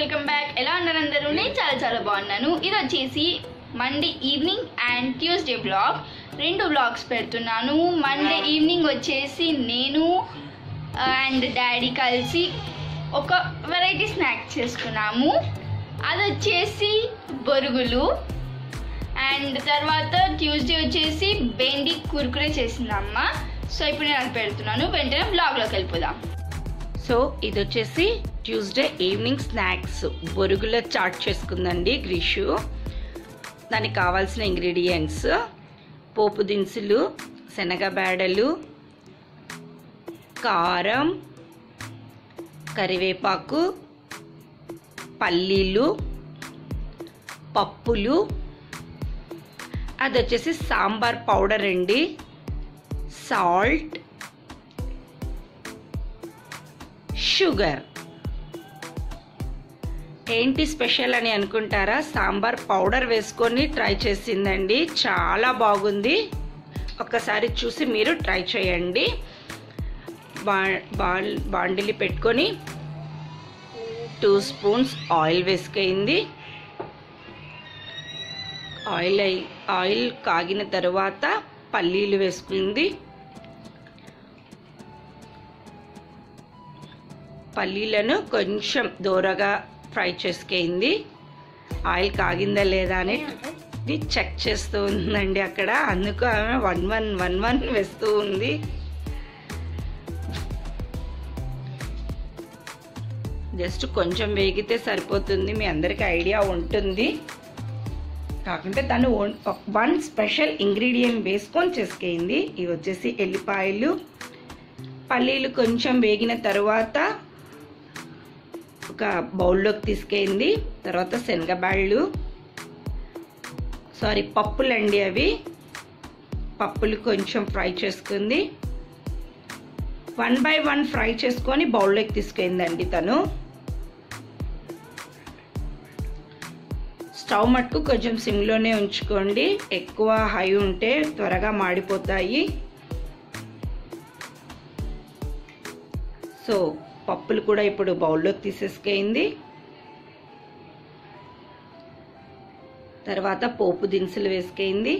Welcome back. ఎలా ఉన్నారు అందరూ? నేను చాలా బాగున్నాను. ఇది వచ్చేసి Monday evening and Tuesday blog, రెండు బ్లాగ్స్ పెడుతున్నాను. మండే ఈవినింగ్ వచ్చేసి నేను అండ్ డాడీ కలిసి ఒక వెరైటీ స్నాక్ చేసుకున్నాము. అది వచ్చేసి బొరుగులు. అండ్ తర్వాత ట్యూస్డే వచ్చేసి బెండి కుర్కురే చేసిందమ్మ. సో ఇప్పుడు నేను అది పెడుతున్నాను. వెంటనే బ్లాగ్లోకి వెళ్ళిపోదాం. సో ఇది వచ్చేసి ట్యూస్డే ఈవినింగ్ స్నాక్స్ బొరుగుల చాట్ చేసుకుందండి గ్రీషు. దానికి కావాల్సిన ఇంగ్రీడియంట్స్: పోపు దినుసులు, శనగబేడలు, కారం, కరివేపాకు, పల్లీలు, పప్పులు, అది వచ్చేసి సాంబార్ పౌడర్ అండి, సాల్ట్, షుగర్. ఏంటి స్పెషల్ అని అనుకుంటారా? సాంబార్ పౌడర్ వేసుకొని ట్రై చేసిందండి, చాలా బాగుంది. ఒక్కసారి చూసి మీరు ట్రై చేయండి. బాండిలి పెట్టుకొని 2 స్పూన్స్ ఆయిల్ వేసుకుంది. ఆయిల్ కాగిన తర్వాత పల్లీలు వేసుకుంది. పల్లీలను కొంచెం దూరగా ఫ్రై చేసుకుంది. ఆయిల్ కాగిందా లేదా అని చెక్ చేస్తూ ఉందండి అక్కడ. అందుకు ఆమె 1-1 వేస్తూ ఉంది. జస్ట్ కొంచెం వేగితే సరిపోతుంది, మీ అందరికీ ఐడియా ఉంటుంది. కాకుంటే తను 1 స్పెషల్ ఇంగ్రీడియంట్ వేసుకొని చేసుకుంది. ఇవి వచ్చేసి ఎల్లిపాయలు. పల్లీలు కొంచెం వేగిన తర్వాత ఒక బౌల్లోకి తీసుకెళ్ళింది. తర్వాత శనగబాళ్ళు, పప్పులండి, అవి పప్పులు కొంచెం ఫ్రై చేసుకుంది. 1 by 1 ఫ్రై చేసుకొని బౌల్లోకి తీసుకెళ్ళిందండి తను. స్టవ్ మట్టుకు కొంచెం సిమ్లోనే ఉంచుకోండి, ఎక్కువ హై ఉంటే త్వరగా మాడిపోతాయి. సో పప్పులు కూడా ఇప్పుడు బౌల్లోకి తీసేసుకుంది. తర్వాత పోపు దినుసులు వేసుకుంది.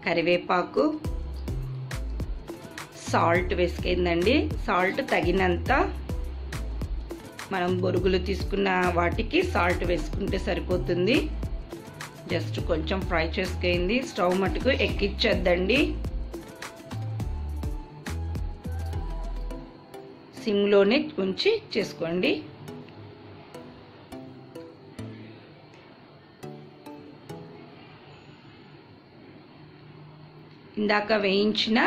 కరివేపాకు, సాల్ట్ వేసుకుందండి. సాల్ట్ తగినంత, మనం బొరుగులు తీసుకున్న వాటికి సాల్ట్ వేసుకుంటే సరిపోతుంది. జస్ట్ కొంచెం ఫ్రై చేసుకుంది. స్టవ్ మట్టుకు ఎక్కించొద్దండి, సిమ్లోనే ఉంచి చేసుకోండి. ఇందాక వేయించిన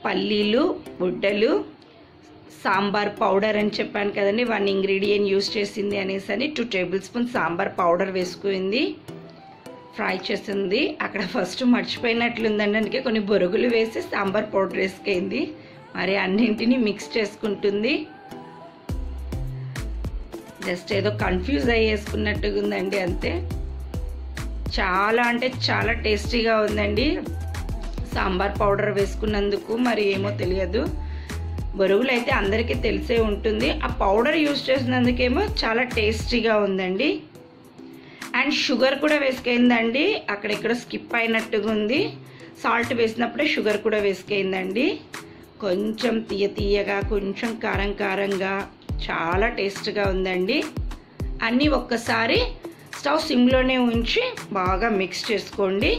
పల్లీలు, బుడ్డలు, సాంబార్ పౌడర్ అని చెప్పాను కదండి, 1 ఇంగ్రీడియంట్ యూస్ చేసింది అనేసి అని 2 టేబుల్ స్పూన్ సాంబార్ పౌడర్ వేసుకుంది, ఫ్రై చేసింది. అక్కడ ఫస్ట్ మర్చిపోయినట్లుందండి, అందుకే కొన్ని బొరుగులు వేసి సాంబార్ పౌడర్ వేసుకుంది. మరి అన్నింటినీ మిక్స్ చేసుకుంటుంది. జస్ట్ ఏదో కన్ఫ్యూజ్ అయ్యేసుకున్నట్టుగా ఉందండి, అంతే. చాలా అంటే చాలా టేస్టీగా ఉందండి. సాంబార్ పౌడర్ వేసుకున్నందుకు మరి ఏమో తెలియదు, బొరుగులు అయితే అందరికీ తెలిసే ఉంటుంది. ఆ పౌడర్ యూజ్ చేసినందుకేమో చాలా టేస్టీగా ఉందండి. అండ్ షుగర్ కూడా వేసుకుందండి, అక్కడెక్కడ స్కిప్ అయినట్టుగా ఉంది. సాల్ట్ వేసినప్పుడే షుగర్ కూడా వేసుకుందండి. కొంచెం తీయగా, కొంచెం కారంగా చాలా టేస్ట్గా ఉందండి. అన్నీ ఒక్కసారి స్టవ్ సిమ్లోనే ఉంచి బాగా మిక్స్ చేసుకోండి.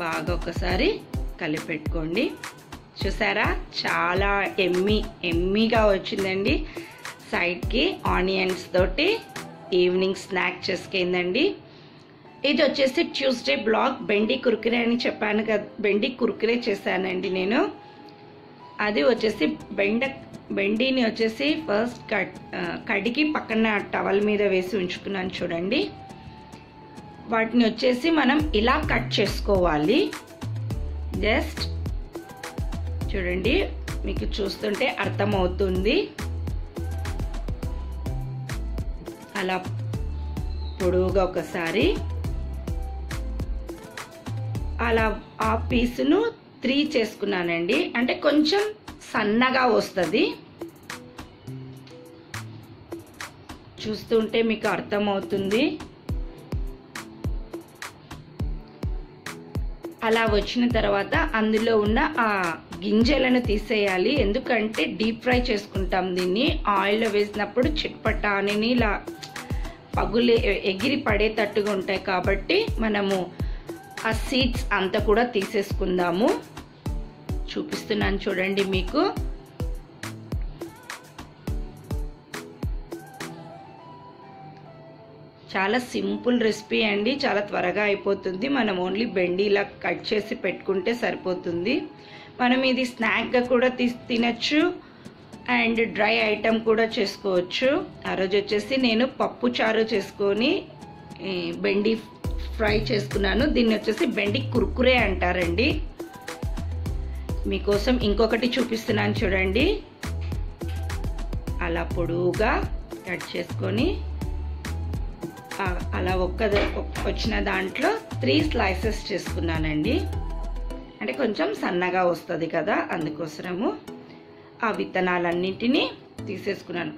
బాగా ఒకసారి కలిపెట్టుకోండి. చూసారా, చాలా ఎమ్మీగా వచ్చిందండి. సైడ్కి ఆనియన్స్ తోటి ఈవినింగ్ స్నాక్ చేసుకుందండి. ఇది వచ్చేసి ట్యూస్డే బ్లాగ్ బెండి కుర్కురే అని చెప్పాను కదా, బెండి కుర్కురే చేశానండి నేను. అది వచ్చేసి బెండిని వచ్చేసి ఫస్ట్ కడిగి పక్కన టవల్ మీద వేసి ఉంచుకున్నాను చూడండి. వాటిని వచ్చేసి మనం ఇలా కట్ చేసుకోవాలి. జస్ట్ చూడండి, మీకు చూస్తుంటే అర్థమవుతుంది. అలా పొడవుగా ఒకసారి అలా ఆ పీసును 3 చేసుకున్నానండి. అంటే కొంచెం సన్నగా వస్తుంది. చూస్తుంటే మీకు అర్థమవుతుంది. అలా వచ్చిన తర్వాత అందులో ఉన్న ఆ గింజలను తీసేయాలి. ఎందుకంటే డీప్ ఫ్రై చేసుకుంటాం దీన్ని. ఆయిల్లో వేసినప్పుడు చిట్పటా అని ఇలా పగులు ఎగిరి పడేటట్టుగా ఉంటాయి కాబట్టి మనము ఆ సీడ్స్ అంతా కూడా తీసేసుకుందాము. చూపిస్తున్నాను చూడండి మీకు. చాలా సింపుల్ రెసిపీ అండి. చాలా త్వరగా అయిపోతుంది. మనం ఓన్లీ బెండి ఇలా కట్ చేసి పెట్టుకుంటే సరిపోతుంది. మనం ఇది స్నాక్గా కూడా తినచ్చు అండ్ డ్రై ఐటమ్ కూడా చేసుకోవచ్చు. ఆ రోజు వచ్చేసి నేను పప్పు చారు చేసుకొని బెండి ఫ్రై చేసుకున్నాను. దీన్ని వచ్చేసి బెండి కుర్కురే అంటారండి. మీకోసం ఇంకొకటి చూపిస్తున్నాను చూడండి. అలా పొడవుగా కట్ చేసుకొని అలా వచ్చిన దాంట్లో 3 స్లైసెస్ చేసుకున్నానండి. అంటే కొంచెం సన్నగా వస్తుంది కదా, అందుకోసము ఆ విత్తనాలన్నింటినీ తీసేసుకున్నాను.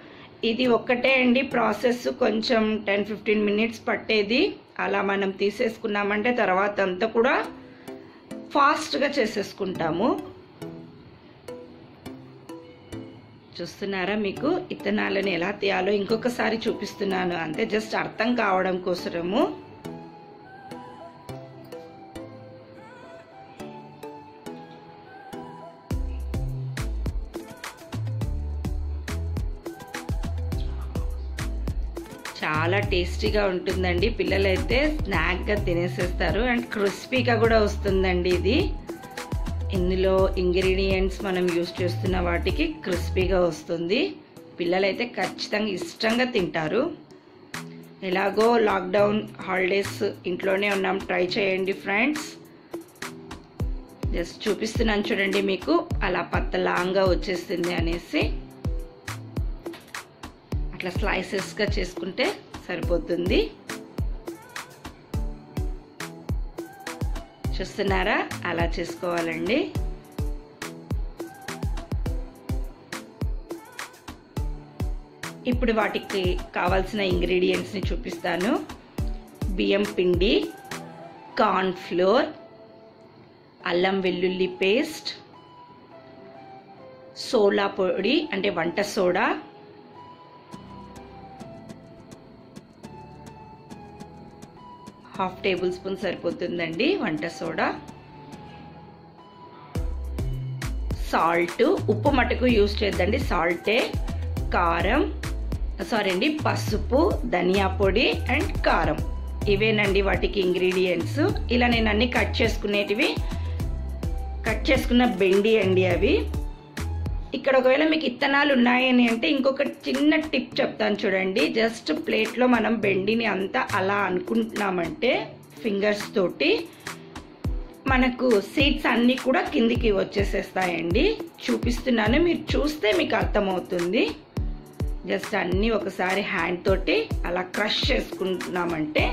ఇది ఒక్కటే అండి ప్రాసెస్. కొంచెం 10-15 మినిట్స్ పట్టేది. అలా మనం తీసేసుకున్నామంటే తర్వాత అంతా కూడా ఫాస్ట్గా చేసేసుకుంటాము. చూస్తున్నారా మీకు విత్తనాలను ఎలా తీయాలో ఇంకొకసారి చూపిస్తున్నాను. అంతే, జస్ట్ అర్థం కావడం కోసము. చాలా టేస్టీగా ఉంటుందండి. పిల్లలైతే స్నాక్గా తినేసేస్తారు అండ్ క్రిస్పీగా కూడా వస్తుందండి ఇది. ఇందులో ఇంగ్రీడియంట్స్ మనం యూజ్ చేస్తున్న వాటికి క్రిస్పీగా వస్తుంది. పిల్లలైతే ఖచ్చితంగా ఇష్టంగా తింటారు. ఎలాగో లాక్డౌన్ హాలిడేస్ ఇంట్లోనే ఉన్నాం, ట్రై చేయండి ఫ్రెండ్స్. జస్ట్ చూపిస్తున్నాను చూడండి మీకు. అలా పత్తలాంగా వచ్చేస్తుంది అనేసి అట్లా స్లైసెస్గా చేసుకుంటే సరిపోతుంది. చూస్తున్నారా, అలా చేసుకోవాలండి. ఇప్పుడు వాటికి కావాల్సిన ఇంగ్రీడియంట్స్ని చూపిస్తాను. బియ్యం పిండి, కార్న్ ఫ్లోర్, అల్లం వెల్లుల్లి పేస్ట్, సోడా పొడి అంటే వంట సోడా, ½ టేబుల్ స్పూన్ సరిపోతుందండి వంట సోడా, సాల్ట్, ఉప్పు మటుకు యూజ్ చేయొద్దండి, సాల్టే, కారం పసుపు, ధనియా పొడి అండ్ కారం. ఇవేనండి వాటికి ఇంగ్రీడియంట్స్. ఇలా నేను అన్ని కట్ చేసుకున్న బెండి అండి అవి. ఇక్కడ ఒకవేళ మీకు ఇత్తనాలు ఉన్నాయని అంటే ఇంకొక చిన్న టిప్ చెప్తాను చూడండి. జస్ట్ ప్లేట్లో మనం బెండిని అంతా అలా అనుకుంటున్నామంటే ఫింగర్స్ తోటి మనకు సీడ్స్ అన్నీ కూడా కిందికి వచ్చేసేస్తాయండి. చూపిస్తున్నాను, మీరు చూస్తే మీకు అర్థమవుతుంది. జస్ట్ అన్నీ ఒకసారి హ్యాండ్ తోటి అలా క్రష్ చేసుకుంటున్నామంటే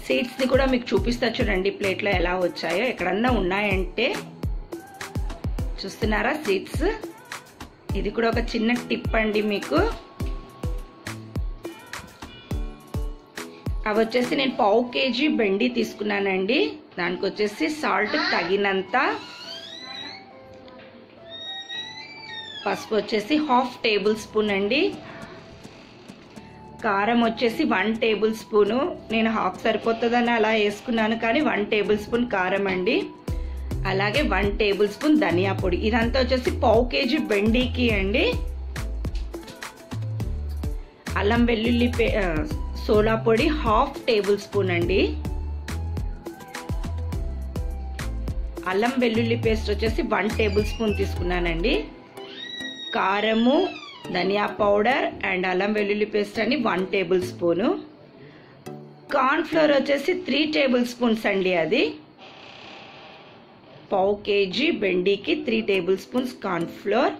సీడ్స్ని కూడా మీకు చూపిస్తా చూడండి ప్లేట్లో ఎలా వచ్చాయో. ఎక్కడన్నా ఉన్నాయంటే చూస్తున్నారా సీడ్స్. ఇది కూడా ఒక చిన్న టిప్ అండి మీకు. అవి వచ్చేసి నేను 1/2 kg బెండి తీసుకున్నానండి. దానికి వచ్చేసి సాల్ట్ తగినంత, పసుపు వచ్చేసి ½ టేబుల్ స్పూన్ అండి, కారం వచ్చేసి 1 టేబుల్ స్పూను. నేను ½ సరిపోతుందని అలా వేసుకున్నాను, కానీ 1 టేబుల్ స్పూన్ కారం అండి. అలాగే 1 టేబుల్ స్పూన్ ధనియా పొడి. ఇదంతా వచ్చేసి 1/2 kg బెండికి అండి. అల్లం వెల్లుల్లి సోడా పొడి ½ టేబుల్ స్పూన్ అండి. అల్లం వెల్లుల్లి పేస్ట్ వచ్చేసి 1 టేబుల్ స్పూన్ తీసుకున్నానండి. కారము, ధనియా పౌడర్ అండ్ అల్లం వెల్లుల్లి పేస్ట్ అని 1 టేబుల్ స్పూను. కార్న్ ఫ్లోర్ వచ్చేసి 3 టేబుల్ స్పూన్స్ అండి. అది 1/2 kg బెండికి 3 table spoons corn flour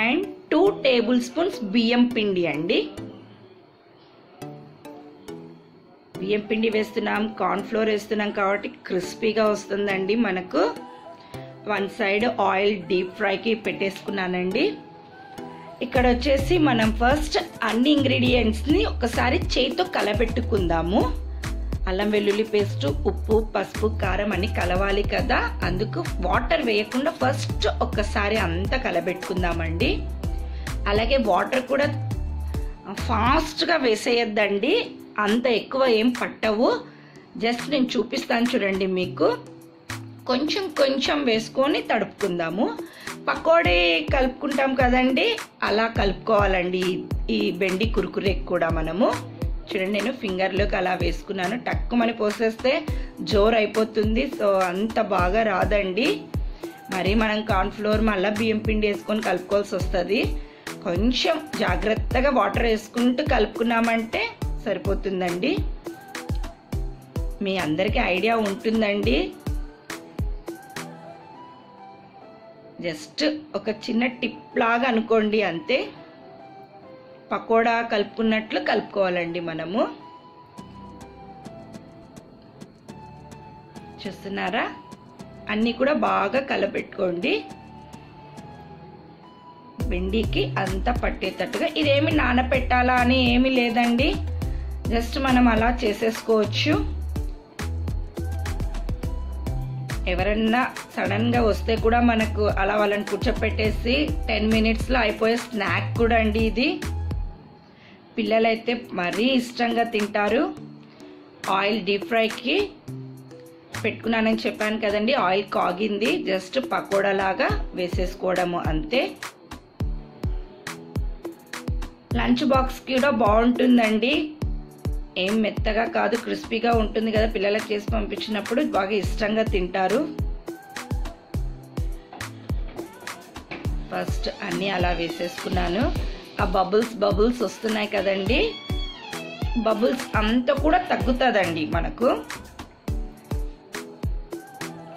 and 2 table spoons బియ్యం పిండి అండి. బియ్యం పిండి వేస్తున్నాం, కార్న్ ఫ్లోర్ వేస్తున్నాం కాబట్టి క్రిస్పీగా వస్తుందండి మనకు. వన్ సైడ్ ఆయిల్ డీప్ ఫ్రైకి పెట్టేసుకున్నానండి. ఇక్కడ వచ్చేసి మనం ఫస్ట్ అన్ని ఇంగ్రీడియంట్స్ని ఒకసారి చేతితో కలబెట్టుకుందాము. అల్లం వెల్లుల్లి పేస్ట్, ఉప్పు, పసుపు, కారం అన్ని కలవాలి కదా, అందుకు వాటర్ వేయకుండా ఫస్ట్ ఒక్కసారి అంతా కలబెట్టుకుందామండి. అలాగే వాటర్ కూడా ఫాస్ట్గా వేసేయద్దండి, అంత ఎక్కువ ఏం పట్టవు. జస్ట్ నేను చూపిస్తాను చూడండి మీకు. కొంచెం కొంచెం వేసుకొని తడుపుకుందాము. పకోడీ కలుపుకుంటాం కదండి, అలా కలుపుకోవాలండి ఈ బెండి కురుకురేకి కూడా మనము. చూడండి నేను ఫింగర్లోకి అలా వేసుకున్నాను. టక్కుమని పోసేస్తే జోరు అయిపోతుంది, సో అంత బాగా రాదండి. మరి మనం కార్న్ ఫ్లోర్ మళ్ళీ బియ్యం పిండి వేసుకొని కలుపుకోవాల్సి వస్తుంది. కొంచెం జాగ్రత్తగా వాటర్ వేసుకుంటూ కలుపుకున్నామంటే సరిపోతుందండి. మీ అందరికీ ఐడియా ఉంటుందండి. జస్ట్ ఒక చిన్న టిప్ లాగా అనుకోండి అంతే. పకోడా కలుపుకున్నట్లు కలుపుకోవాలండి మనము. చూస్తున్నారా, అన్నీ కూడా బాగా కలపెట్టుకోండి. బెండికి అంతా పట్టేటట్టుగా. ఇదేమి నానపెట్టాలా అని ఏమీ లేదండి, జస్ట్ మనం అలా చేసేసుకోవచ్చు. ఎవరన్నా సడన్గా వస్తే కూడా మనకు అలా వాళ్ళని కూర్చోపెట్టేసి 10 మినిట్స్లో అయిపోయే స్నాక్ కూడా అండి ఇది. పిల్లలైతే మరీ ఇష్టంగా తింటారు. ఆయిల్ డీప్ ఫ్రైకి పెట్టుకున్నానని చెప్పాను కదండి, ఆయిల్ కాగింది. జస్ట్ పకోడా లాగా వేసేసుకోవడము అంతే. లంచ్ బాక్స్ కూడా బాగుంటుందండి, ఏం మెత్తగా కాదు, క్రిస్పీగా ఉంటుంది కదా. పిల్లలకు చేసి పంపించినప్పుడు బాగా ఇష్టంగా తింటారు. ఫస్ట్ అన్నీ అలా వేసేసుకున్నాను. ఆ బబుల్స్ వస్తున్నాయి కదండి, బబుల్స్ అంతా కూడా తగ్గుతుందండి మనకు.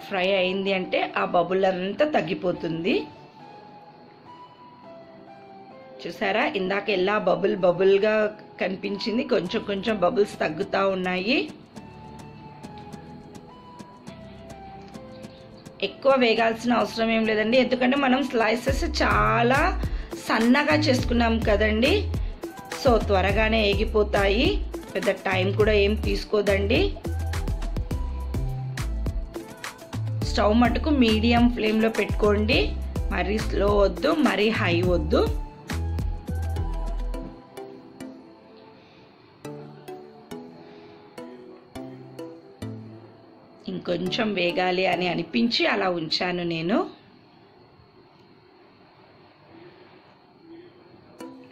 ఫ్రై అయింది అంటే ఆ బబుల్ అంతా తగ్గిపోతుంది. చూసారా, ఇందాక ఎలా బబుల్గా కనిపించింది, కొంచెం కొంచెం బబుల్స్ తగ్గుతూ ఉన్నాయి. ఎక్కువ వేగాల్సిన అవసరం ఏం లేదండి, ఎందుకంటే మనం స్లైసెస్ చాలా సన్నగా చేసుకున్నాం కదండి, సో త్వరగానే ఏగిపోతాయి. పెద్ద టైం కూడా ఏం తీసుకోదండి. స్టవ్ మటుకు మీడియం ఫ్లేమ్లో పెట్టుకోండి, మరీ స్లో వద్దు, మరీ హై వద్దు. ఇంకొంచెం వేగాలి అని అనిపించి అలా ఉంచాను నేను.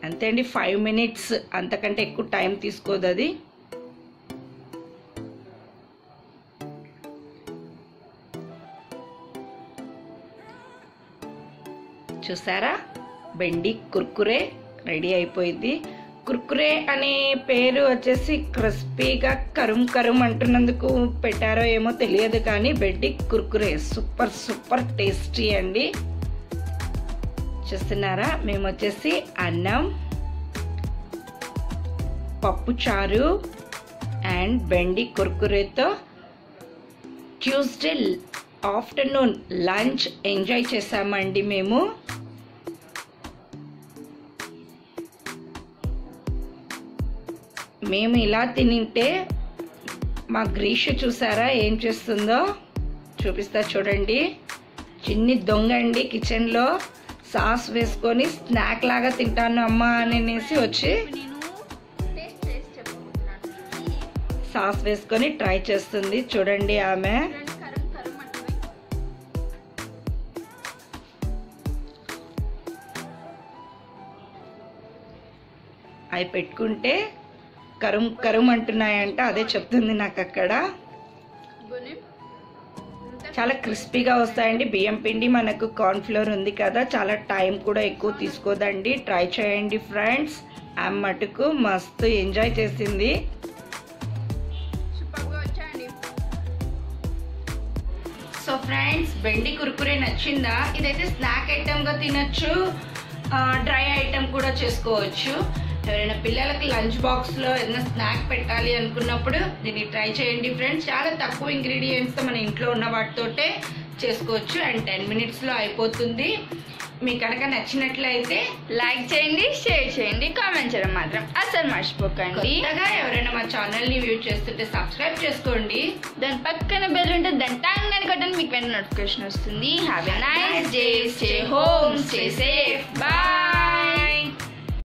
అంతే అండి, 5 మినిట్స్, అంతకంటే ఎక్కువ టైం తీసుకోదు అది. చూసారా, బెండి కుర్కురే రెడీ అయిపోయింది. కుర్కురే అనే పేరు వచ్చేసి క్రిస్పీగా కరుం అంటున్నందుకు పెట్టారో ఏమో తెలియదు, కానీ బెండి కుర్కురే సూపర్ టేస్టీ అండి. చూస్తున్నారా, మేము వచ్చేసి అన్నం, పప్పు చారు అండ్ బెండి కుర్కురేతో ట్యూస్డే ఆఫ్టర్నూన్ లంచ్ ఎంజాయ్ చేసామండి మేము. మేము ఇలా తినింటే మా గ్రీషు చూసారా ఏం చేస్తుందో, చూపిస్తా చూడండి. చిన్ని దొంగ అండి, కిచెన్లో సాస్ వేసుకొని స్నాక్ లాగా తింటాను అమ్మా అనేసి వచ్చి సాస్ వేసుకొని ట్రై చేస్తుంది. చూడండి ఆమె. అవి పెట్టుకుంటే కరుం అంటున్నాయంట, అదే చెప్తుంది నాకు అక్కడ. చాలా క్రిస్పీగా వస్తాయండి. బియ్యం పిండి మనకు కార్న్ ఫ్లోర్ ఉంది కదా, చాలా టైం కూడా ఎక్కువ తీసుకోదండి. ట్రై చేయండి ఫ్రెండ్స్. ఆమె మటుకు మస్తు ఎంజాయ్ చేసింది. సో ఫ్రెండ్స్, బెండి కుర్కురే నచ్చిందా? ఇదైతే స్నాక్ ఐటమ్గా తినచ్చు, డ్రై ఐటమ్ కూడా చేసుకోవచ్చు. ఎవరైనా పిల్లలకి లంచ్ బాక్స్లో ఏదైనా స్నాక్ పెట్టాలి అనుకున్నప్పుడు దీన్ని ట్రై చేయండి ఫ్రెండ్స్. చాలా తక్కువ ఇంగ్రీడియంట్స్తో మన ఇంట్లో ఉన్న వాటితోటే చేసుకోవచ్చు అండ్ 10 minutesలో అయిపోతుంది. మీకు కనుక నచ్చినట్లయితే లైక్ చేయండి, షేర్ చేయండి, కామెంట్ చేయడం మాత్రం అసలు మర్చిపోకండి. కొత్తగా ఎవరైనా మా ఛానల్ని వ్యూ చేస్తుంటే సబ్స్క్రైబ్ చేసుకోండి. దాని పక్కన బెల్ ఉంటుంది, దాని టంగ్ అని కొట్టండి, మీకు వెంటనే నోటిఫికేషన్ వస్తుంది. Have a nice day, stay home, stay safe, bye.